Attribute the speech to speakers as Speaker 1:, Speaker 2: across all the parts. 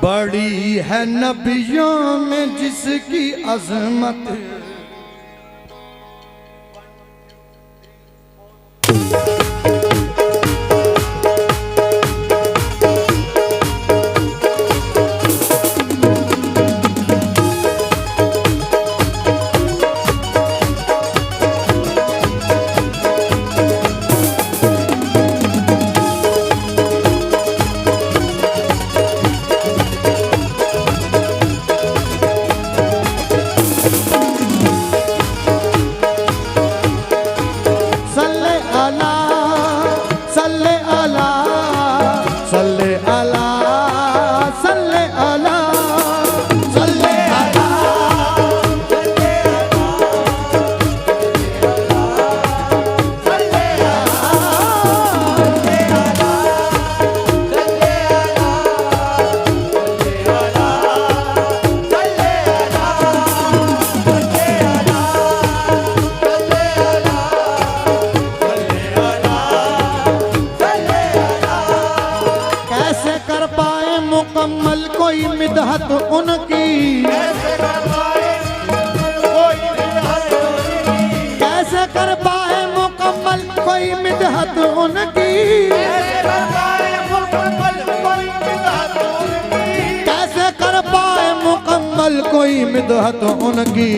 Speaker 1: बड़ी है नबियों में जिसकी अजमत। मुकम्मल कोई मिदहत उनकी, कैसे कर पाए मुकम्मल कोई मिदहत उनकी, कैसे कर पाए मुकम्मल कोई मिदहत उनकी।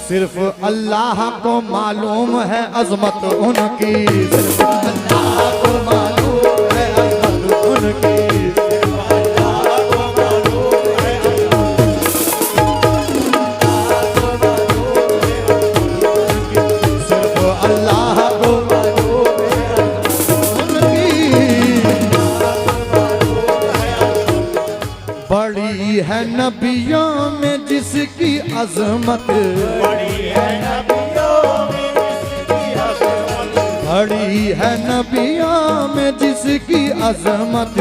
Speaker 1: सिर्फ अल्लाह को मालूम है अजमत उनकी, सिर्फ अल्लाह को मालूम है अजमत उनकी। बड़ी है नबियों में जिसकी अजमत,
Speaker 2: बड़ी है नबियों में जिसकी अजमत,
Speaker 1: बड़ी है नबियों में जिसकी अजमत।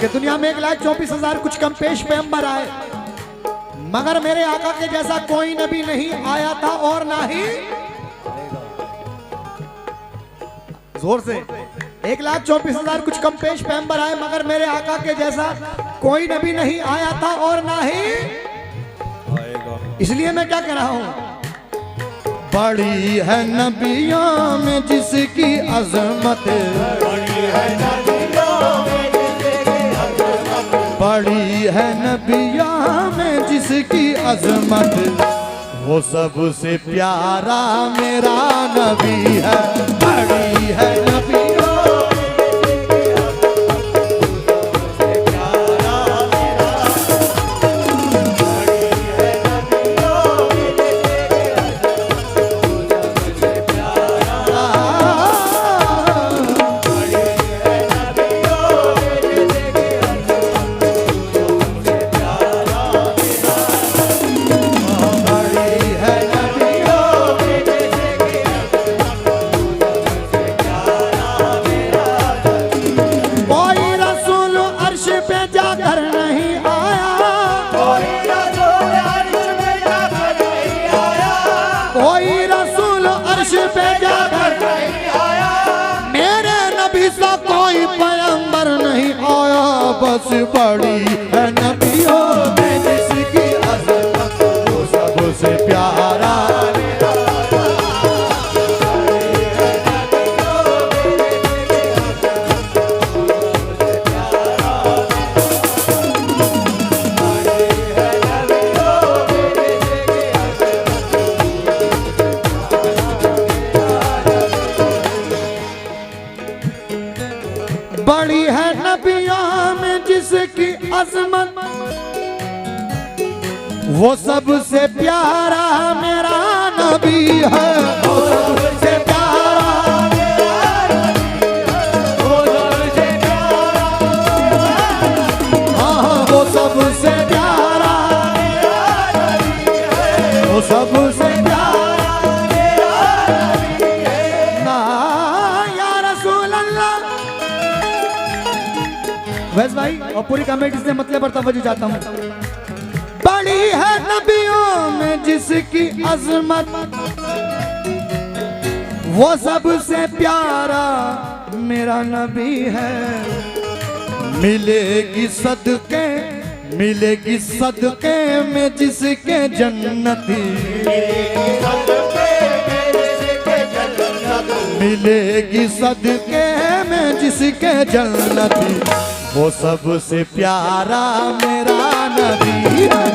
Speaker 1: कि दुनिया में 1,24,000 कुछ कम पेश पैगंबर आए, मगर मेरे आका के जैसा कोई नबी नहीं आया था और ना ही, जोर से 1,24,000 कुछ कम पेश पैगंबर आए, मगर मेरे आका के जैसा कोई नबी नहीं आया था और ना ही आएगा। इसलिए मैं क्या कह रहा हूं, बड़ी है नबियों में जिसकी अजमत,
Speaker 2: बड़ी है नबियों में जिसकी अजमत,
Speaker 1: बड़ी है नबियों में जिसकी अजमत। वो सबसे प्यारा मेरा नबी है, बड़ी है नबियों पे जाकर नहीं आया, मेरे नबी सा कोई पैगंबर नहीं आया। बस बड़ी है नबियों में जिसकी अजमत, वो सबसे प्यारा बड़ी है नबियों में जिसकी अजमत, वो सबसे प्यारा मेरा नबी है, वो सबसे प्यारा मेरा नबी है, वो सबसे प्यारा, हाँ वो सबसे प्यारा मेरा नबी है, वो सबसे प्यारा मेरा नबी है। ना या रसूल अल्लाह। वैस भाई और पूरी कमेटी से मतलब पर तवज्जो चाहता हूँ। बड़ी है नबियों में जिसकी अजमत, वो सबसे प्यारा मेरा नबी है। मिलेगी सदके में जिसके जन्नती, मिलेगी सदके में जिसके जन्नती, वो सबसे प्यारा मेरा नबी है।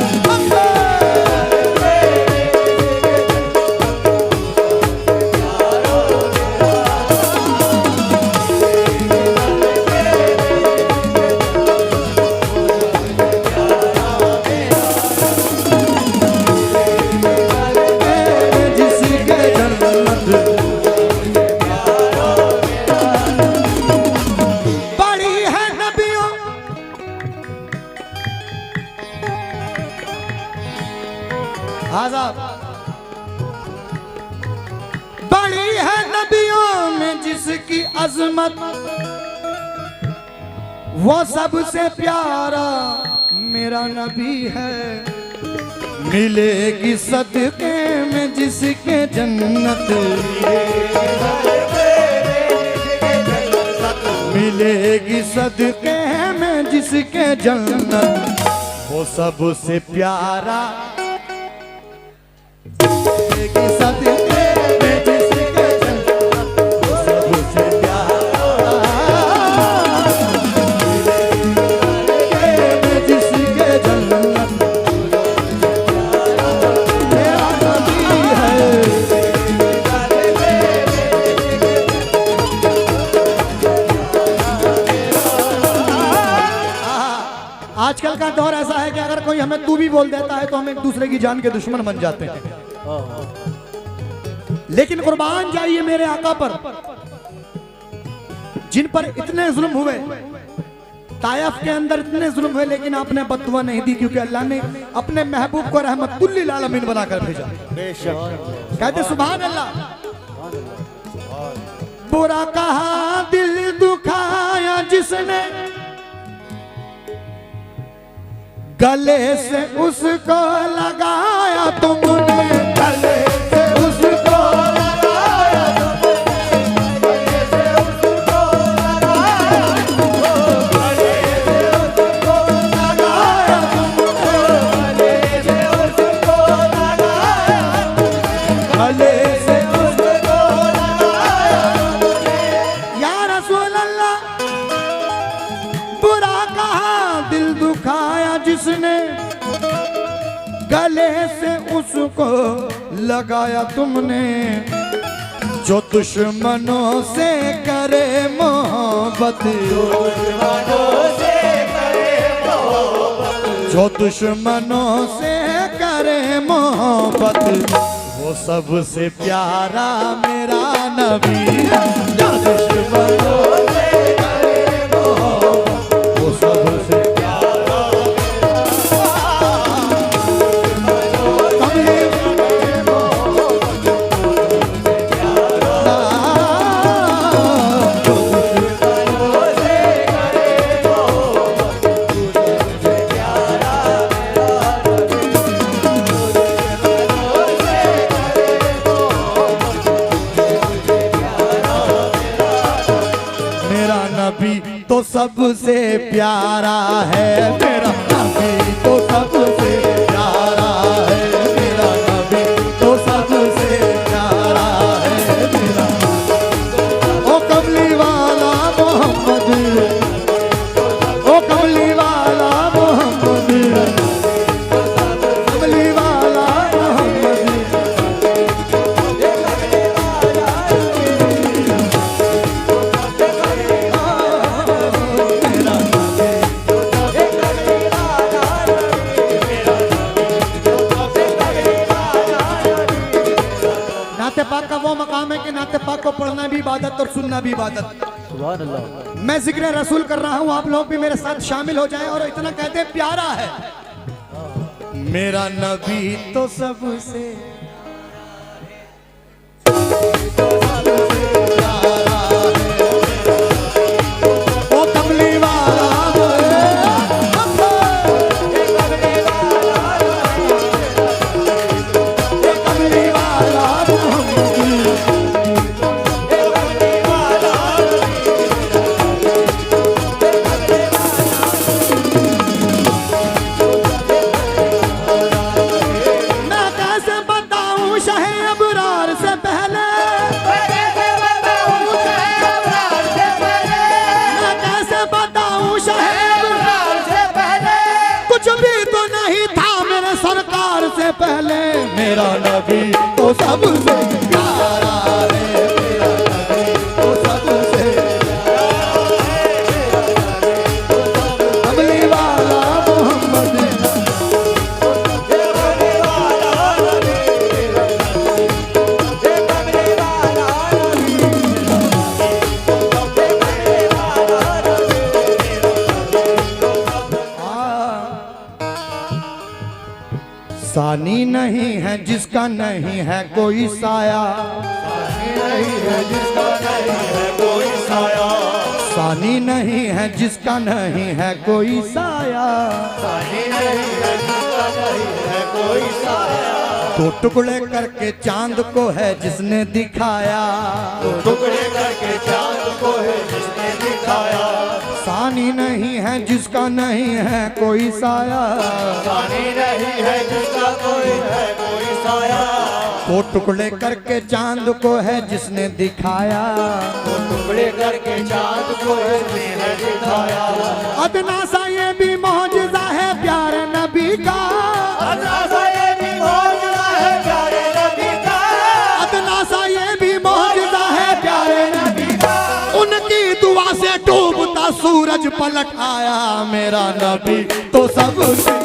Speaker 1: बड़ी है नबियों में जिसकी अजमत, वो सबसे प्यारा मेरा नबी है। मिलेगी सदके में जिसके जन्नत, मिलेगी सदके में जिसके जन्नत, वो सबसे प्यारा। मिलेगी सदके में जिसके जन्नत, वो सबसे प्यारा। मिलेगी सदके में जिसके जन्नत, मेरा नबी है। आजकल का दौर ऐसा है कि अगर कोई हमें तू भी बोल देता है तो हम एक दूसरे की जान के दुश्मन बन जाते हैं। लेकिन कुर्बान जाइए मेरे आका पर, जिन पर इतने जुल्म हुए, तायफ के अंदर इतने जुल्म हुए, लेकिन आपने बददुआ नहीं दी, क्योंकि अल्लाह ने अपने महबूब को रहमतुल लिल आलमीन बनाकर भेजा। कहते सुभान अल्लाह। बुरा कहा दिल दुखाया जिसने, गले से उसको लगाया तुमने, गले से उसको लगाया तुमने, गले से उसको लगाया तुमने, गले से उसको लगाया तुमने, गले से उसको लगाया तुमने, गले से उसको लगाया तुमने। या रसूल अल्लाह, बुरा कहा दिल दुखाया जिसने, गले से उसको लगाया तुमने। जो दुश्मनों से करे मोहब्बत, जो दुश्मनों से करे मोहब्बत, वो सबसे प्यारा मेरा नबी है। जो दुश्मनों से करे मोहब्बत, वो सबसे तो सबसे प्यारा है मेरा नबी, तो सबसे प्यारा है मेरा नबी, तो सबसे प्यारा है मेरा। ओ कमली वाला मोहम्मद, ओ कमली वाला मोहम्मद, कमली वाला मोहम्मद। नाते पाक का वो मकाम है कि नाते पाक को पढ़ना भी इबादत और सुनना भी इबादत। सुभान अल्लाह। मैं जिक्र रसूल कर रहा हूँ, आप लोग भी मेरे साथ शामिल हो जाएं और इतना कहते हैं प्यारा है मेरा नबी, तो सबसे से पहले मेरा नबी तो सबसे प्यारा है, मेरा नबी तो सबसे कमली वाला मोहम्मद सानी नहीं है जिसका नहीं है कोई साया,
Speaker 2: नहीं है जिसका नहीं है कोई साया,
Speaker 1: सानी नहीं है जिसका नहीं है कोई साया,
Speaker 2: सानी नहीं है जिसका नहीं है कोई साया,
Speaker 1: तो टुकड़े करके चांद को है जिसने दिखाया,
Speaker 2: टुकड़े करके चांद को है जिसने दिखाया,
Speaker 1: सानी नहीं है जिसका नहीं है कोई साया,
Speaker 2: सानी नहीं है जिसका कोई है कोई साया,
Speaker 1: तो टुकड़े करके चांद को है जिसने दिखाया,
Speaker 2: टुकड़े करके चांद को है दिखाया,
Speaker 1: अदना सा ये भी मौजज़ा है प्यारे नबी का,
Speaker 2: अदना सा ये भी मौजज़ा है प्यारे नबी का,
Speaker 1: अदना सा ये भी मौजज़ा है प्यारे नबी का, उनकी दुआ से डूबता सूरज पलट आया, मेरा नबी तो सबसे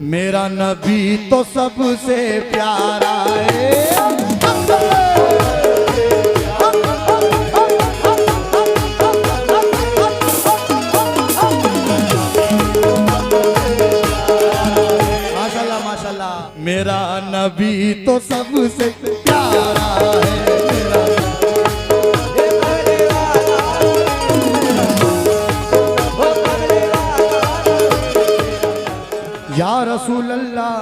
Speaker 1: मेरा नबी तो सबसे प्यारा है, माशाल्लाह माशाल्लाह, मेरा नबी तो सबसे प्यारा है, मेरा या रसूल अल्लाह,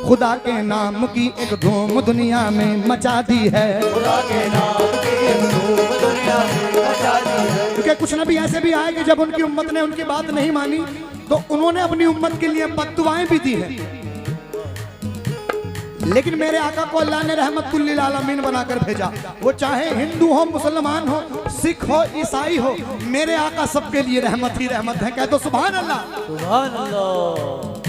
Speaker 1: खुदा के नाम की एक धूम दुनिया में मचा दी है,
Speaker 2: खुदा के नाम की एक धूम दुनिया में मचा दी है,
Speaker 1: क्योंकि कुछ नबी ऐसे भी आए कि जब उनकी उम्मत ने उनकी बात नहीं मानी तो उन्होंने अपनी उम्मत के लिए बद्दुआएं भी दी हैं, लेकिन मेरे आका को अल्लाह ने रहमतुल लिल आलमीन बनाकर भेजा, वो चाहे हिंदू हो, मुसलमान हो, सिख हो, ईसाई हो, मेरे आका सबके लिए रहमत ही रहमत है, कह दो सुभान अल्लाह।
Speaker 2: सुभान अल्लाह,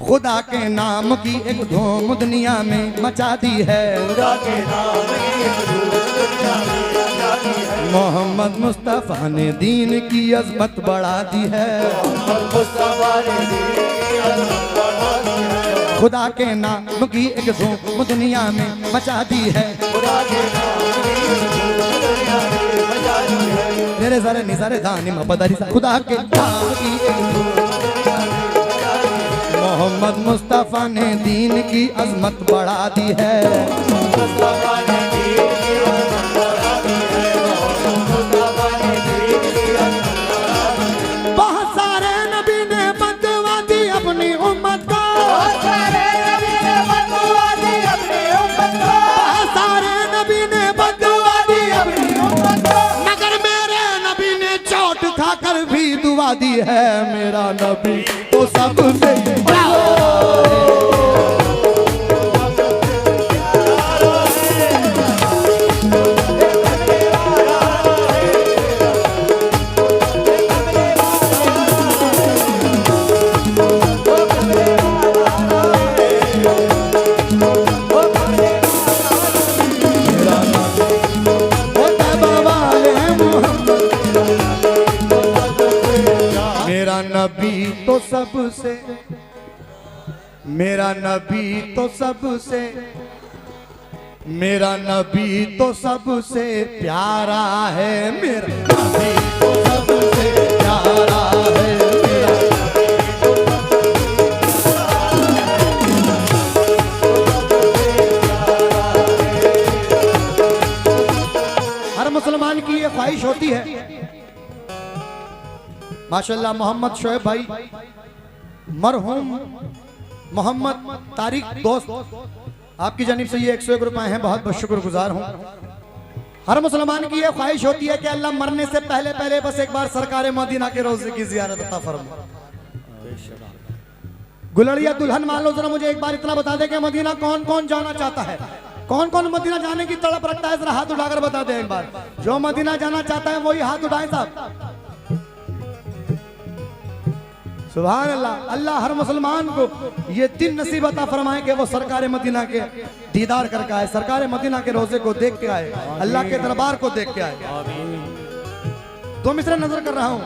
Speaker 1: खुदा के नाम की एक धूम दुनिया में मचा दी है,
Speaker 2: खुदा के नाम की एक धूम दुनिया में मचा दी है,
Speaker 1: मोहम्मद मुस्तफा ने दीन की अजमत बढ़ा दी है,
Speaker 2: मोहम्मद मुस्तफा ने दीन की अजमत बढ़ा दी है,
Speaker 1: खुदा के नाम की एक धूम दुनिया में मचा दी है,
Speaker 2: खुदा के नाम की एक धूम दुनिया में मचा दी है,
Speaker 1: तेरे सारे निसारे दानी मपदारी खुदा के नाम की एक धूम
Speaker 2: दुनिया में मचा दी है,
Speaker 1: मोहम्मद मुस्तफा ने दीन की अजमत बढ़ा दी है,
Speaker 2: मुस्तफा ने दीन की अजमत बढ़ा दी है, मुस्तफा ने दीन की अजमत बढ़ा दी है,
Speaker 1: बहुत सारे नबी ने बददुआ दी अपनी उम्मत को,
Speaker 2: बहुत सारे नबी ने बददुआ दी अपनी उम्मत को,
Speaker 1: बहुत सारे नबी ने बददुआ दी अपनी
Speaker 2: उम्मत को,
Speaker 1: मगर मेरे नबी ने चोट खाकर भी दुआ दी है, मेरा नबी तो सबसे नबी तो सबसे, मेरा नबी तो सबसे, मेरा नबी तो सबसे प्यारा है, मेरा नबी तो सबसे प्यारा है, मेरा हर मुसलमान की ये ख्वाहिश होती है माशाल्लाह मोहम्मद शोएब भाई, मरहूम मोहम्मद तारिक दोस्त, आपकी जानिब से ये 101 रुपए हैं, बहुत बहुत शुक्रगुजार हूँ। हर मुसलमान की ये ख्वाहिश होती है कि अल्लाह मरने से पहले पहले बस एक बार सरकार मदीना के रोजे की जियारत अता फरमा। गुलड़िया दुल्हन मान लो, जरा मुझे एक बार इतना बता दे कि मदीना कौन कौन जाना चाहता है, कौन कौन मदीना जाने की तड़प रखता है, जरा हाथ उठाकर बता दे एक बार। जो मदीना जाना चाहता है वही हाथ उठाए साहब। सुभान अल्लाह। अल्लाह हर मुसलमान को ये दिन नसीब अता फरमाए कि वो सरकार मदीना के दीदार करके आए, सरकार मदीना के रोजे को देख के आए, अल्लाह के दरबार को देख के आए। तो मिसरा नजर कर रहा हूं।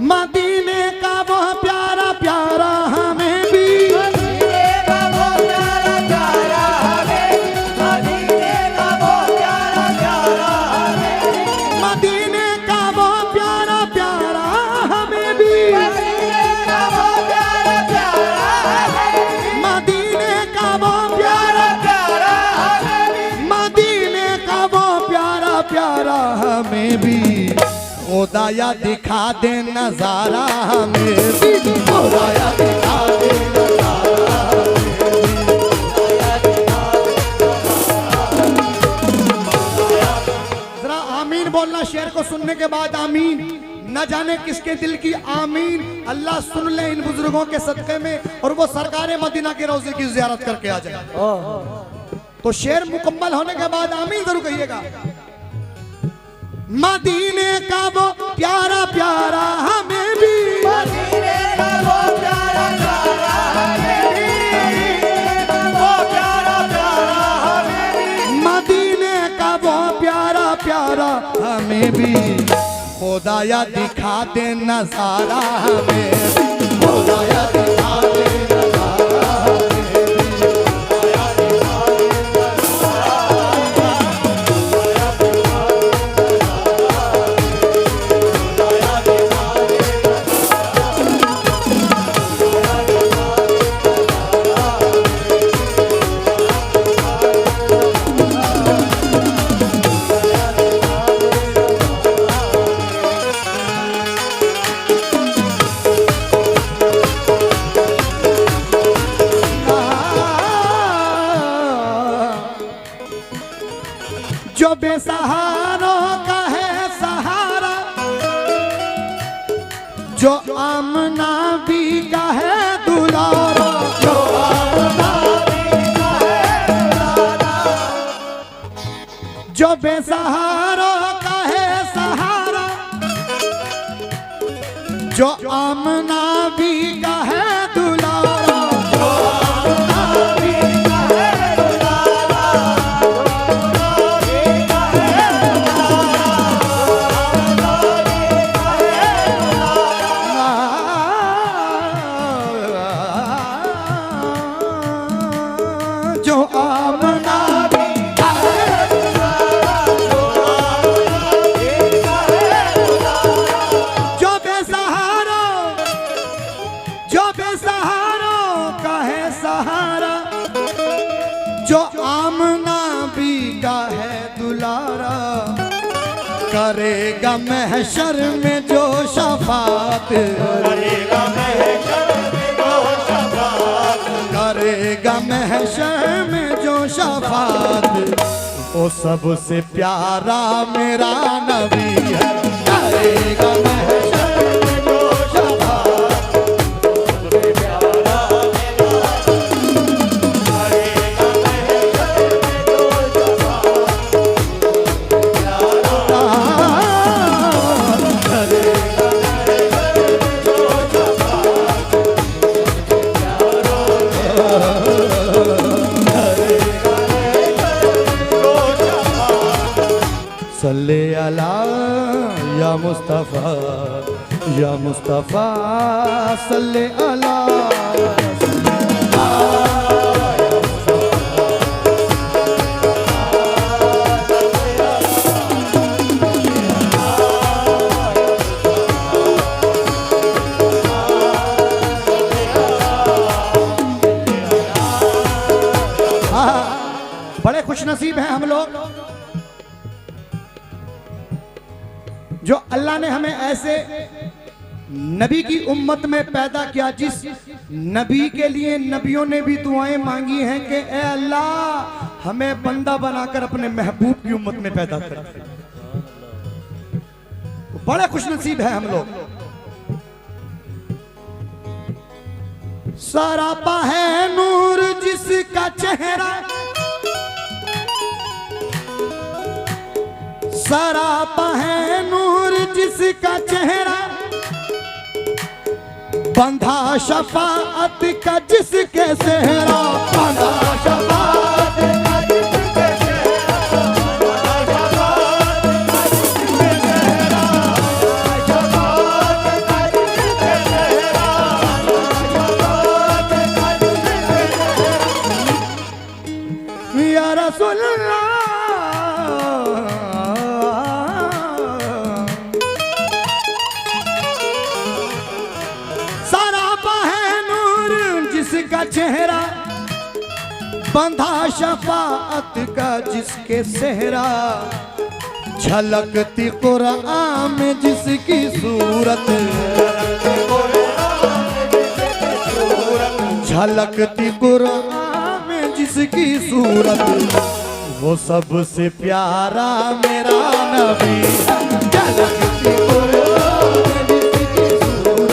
Speaker 1: मदीने का वो प्यारा प्यारा हमें भी,
Speaker 2: मदीने का वो प्यारा प्यारा हमें, मदीने का वो प्यारा प्यारा हमें,
Speaker 1: मदीने का वो प्यारा प्यारा हमें भी,
Speaker 2: मदीने का वो प्यारा प्यारा हमें,
Speaker 1: मदीने का वो प्यारा
Speaker 2: प्यारा हमें,
Speaker 1: मदीने का वो प्यारा प्यारा हमें भी, खुदाया दिखा दे नजारा हमें भी, खुदाया दिखा दे नजारा जरा आमीन बोलना शेर को सुनने के बाद। आमीन न जाने किसके दिल की आमीन अल्लाह सुन ले इन बुजुर्गों के सदक़े में, और वो सरकार मदीना के रोजे की जियारत करके आ जाए। तो शेर मुकम्मल होने के बाद आमीन जरूर कहिएगा। मदीने का वो प्यारा प्यारा हमें भी,
Speaker 2: मदीने का वो प्यारा प्यारा हमें, वो प्यारा प्यारा हमें,
Speaker 1: मदीने का वो प्यारा प्यारा हमें भी, खुदाया दिखा दे नजारा हमें भी, खुदाया दिखा दे नजारा हमें भी, खुदाया दिखा दे जो बेसहारों का है सहारा, जो आमना भी का है दुलारा, जो आमना भी का है दुलारा, जो बेसहारों का है सहारा, जो आमना भी का है दुलारा, जो आमना भी का है दुलारा, जो आमना भी का है जो बेसहारों, जो बेसहारों का है सहारा, जो आमना भी का है दुलारा, करेगा महशर में जो शफात,
Speaker 2: करेगा महशर में जो शफाअत,
Speaker 1: करेगा महशर में जो शफात, वो सबसे प्यारा मेरा नबी है, करेगा महशर में जो शफात,
Speaker 2: सबसे प्यारा मेरा करेगा महशर में जो शफाअत, प्यारा करेगा महशर में जो शफाअत,
Speaker 1: सल्ले अला या मुस्तफा, या मुस्तफा सल्ले अला, बड़े खुश नसीब हैं हम लोग जो अल्लाह ने हमें ऐसे नबी की उम्मत में पैदा किया, जिस नबी के लिए नबियों ने भी दुआएं मांगी हैं कि ए अल्लाह हमें बंदा बनाकर अपने महबूब की उम्मत में पैदा कर। बड़े खुशनसीब है हम लोग। सरापा है नूर जिसका चेहरा, सरापा है नूर जिसका चेहरा, बंधा शफाअत का जिसके सेहरा, बंधा शफाअत का जिसके सेहरा, बंधा शफाअत का जिसके सेहरा, शफाअत का जिसके सेहरा, शफाअत का जिसके सेहरा। या रसूल अल्लाह का चेहरा, बंधा शफाअत का जिसके सेहरा, झलकती कुरान में जिसकी सूरत, झलकती कुरान में जिसकी सूरत, वो सबसे प्यारा मेरा नबी, झलकती कुरान में जिसकी सूरत,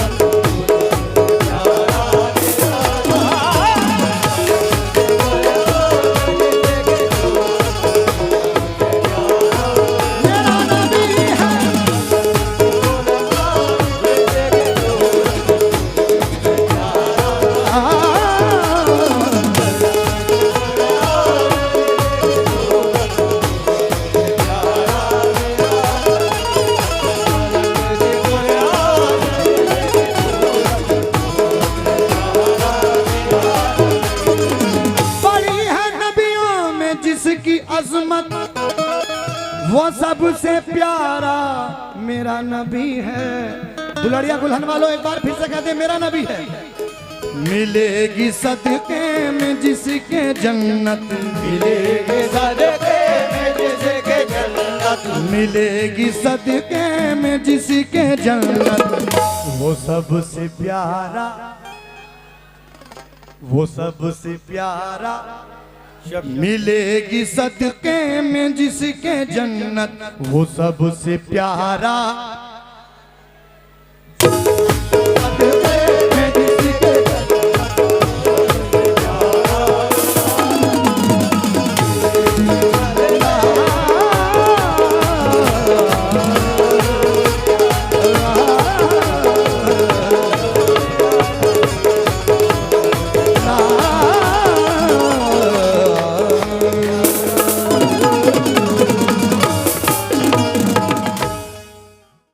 Speaker 1: वो सबसे प्यारा मेरा नबी है। दुलड़िया गुलहन वालों एक बार फिर से कहते मेरा नबी है। मिलेगी सदके में जिसके जन्नत, मिलेगी सदके में जिसके जन्नत, मिलेगी सदके में जिसके जन्नत, वो सबसे प्यारा, वो सबसे प्यारा, मिलेगी सदके में जिसके जन्नत, वो सबसे प्यारा